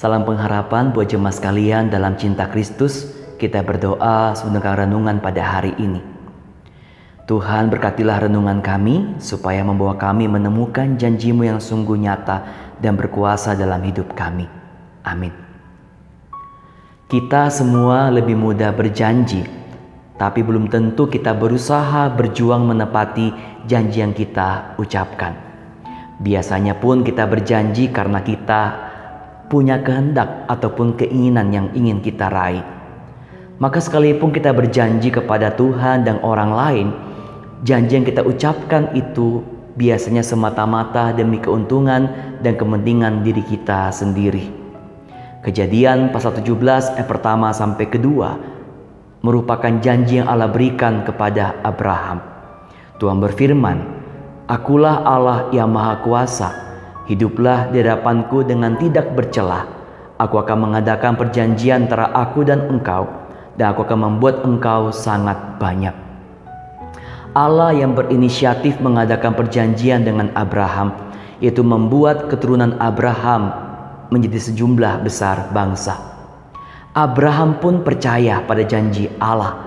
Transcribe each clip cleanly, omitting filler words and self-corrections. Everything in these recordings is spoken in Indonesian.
Salam pengharapan buat jemaat sekalian dalam cinta Kristus. Kita berdoa sebenarnya renungan pada hari ini. Tuhan, berkatilah renungan kami supaya membawa kami menemukan janji-Mu yang sungguh nyata dan berkuasa dalam hidup kami. Amin. Kita semua lebih mudah berjanji, tapi belum tentu kita berusaha berjuang menepati janji yang kita ucapkan. Biasanya pun kita berjanji karena kita punya kehendak ataupun keinginan yang ingin kita raih. Maka sekalipun kita berjanji kepada Tuhan dan orang lain, janji yang kita ucapkan itu biasanya semata-mata demi keuntungan dan kepentingan diri kita sendiri. Kejadian pasal 17 ayat pertama sampai kedua merupakan janji yang Allah berikan kepada Abraham. Tuhan berfirman, "Akulah Allah yang Maha Kuasa. Hiduplah di hadapanku dengan tidak bercelah. Aku akan mengadakan perjanjian antara aku dan engkau, dan aku akan membuat engkau sangat banyak." Allah yang berinisiatif mengadakan perjanjian dengan Abraham, yaitu membuat keturunan Abraham menjadi sejumlah besar bangsa. Abraham pun percaya pada janji Allah,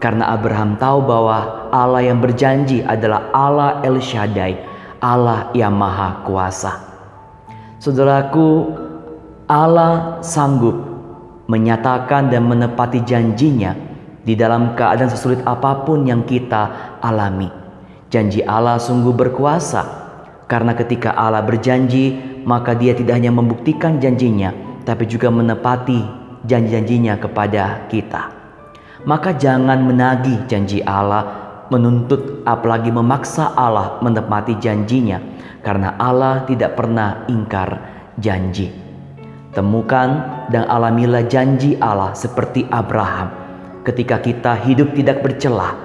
karena Abraham tahu bahwa Allah yang berjanji adalah Allah El Shaddai, Allah yang Maha Kuasa. Saudaraku, Allah sanggup menyatakan dan menepati janjinya di dalam keadaan sesulit apapun yang kita alami. Janji Allah sungguh berkuasa, karena ketika Allah berjanji, maka Dia tidak hanya membuktikan janjinya, tapi juga menepati janji-janjinya kepada kita. Maka jangan menagih janji Allah, menuntut apalagi memaksa Allah menepati janjinya, karena Allah tidak pernah ingkar janji. Temukan dan alamilah janji Allah seperti Abraham. Ketika kita hidup tidak bercelah,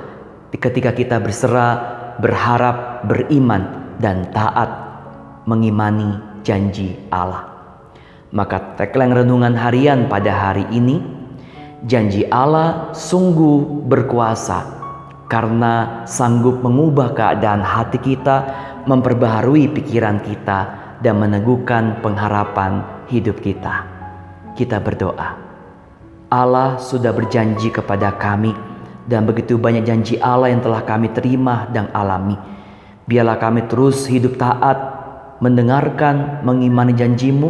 ketika kita berserah, berharap, beriman, dan taat mengimani janji Allah. Maka tagline renungan harian pada hari ini, janji Allah sungguh berkuasa, karena sanggup mengubah keadaan hati kita, memperbaharui pikiran kita, dan meneguhkan pengharapan hidup kita. Kita berdoa. Allah sudah berjanji kepada kami, dan begitu banyak janji Allah yang telah kami terima dan alami. Biarlah kami terus hidup taat, mendengarkan, mengimani janji-Mu,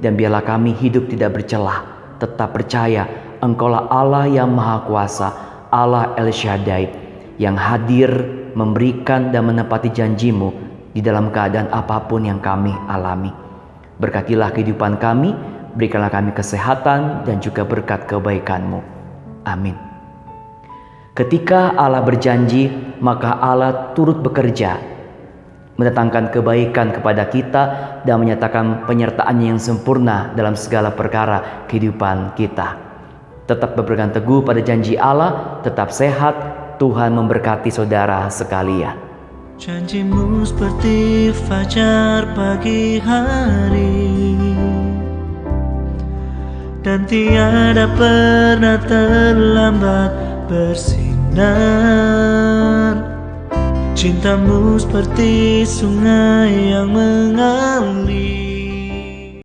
dan biarlah kami hidup tidak bercelah, tetap percaya Engkaulah Allah yang Maha Kuasa, Allah El Shaddai, yang hadir memberikan dan menepati janji-Mu di dalam keadaan apapun yang kami alami. Berkatilah kehidupan kami, berikanlah kami kesehatan dan juga berkat kebaikan-Mu. Amin. Ketika Allah berjanji, maka Allah turut bekerja, mendatangkan kebaikan kepada kita dan menyatakan penyertaan-Nya yang sempurna dalam segala perkara kehidupan kita. Tetap berpegang teguh pada janji Allah, tetap sehat. Tuhan memberkati saudara sekalian. Janji-Mu seperti fajar pagi hari, dan tiada pernah terlambat bersinar. Cinta-Mu seperti sungai yang mengalir,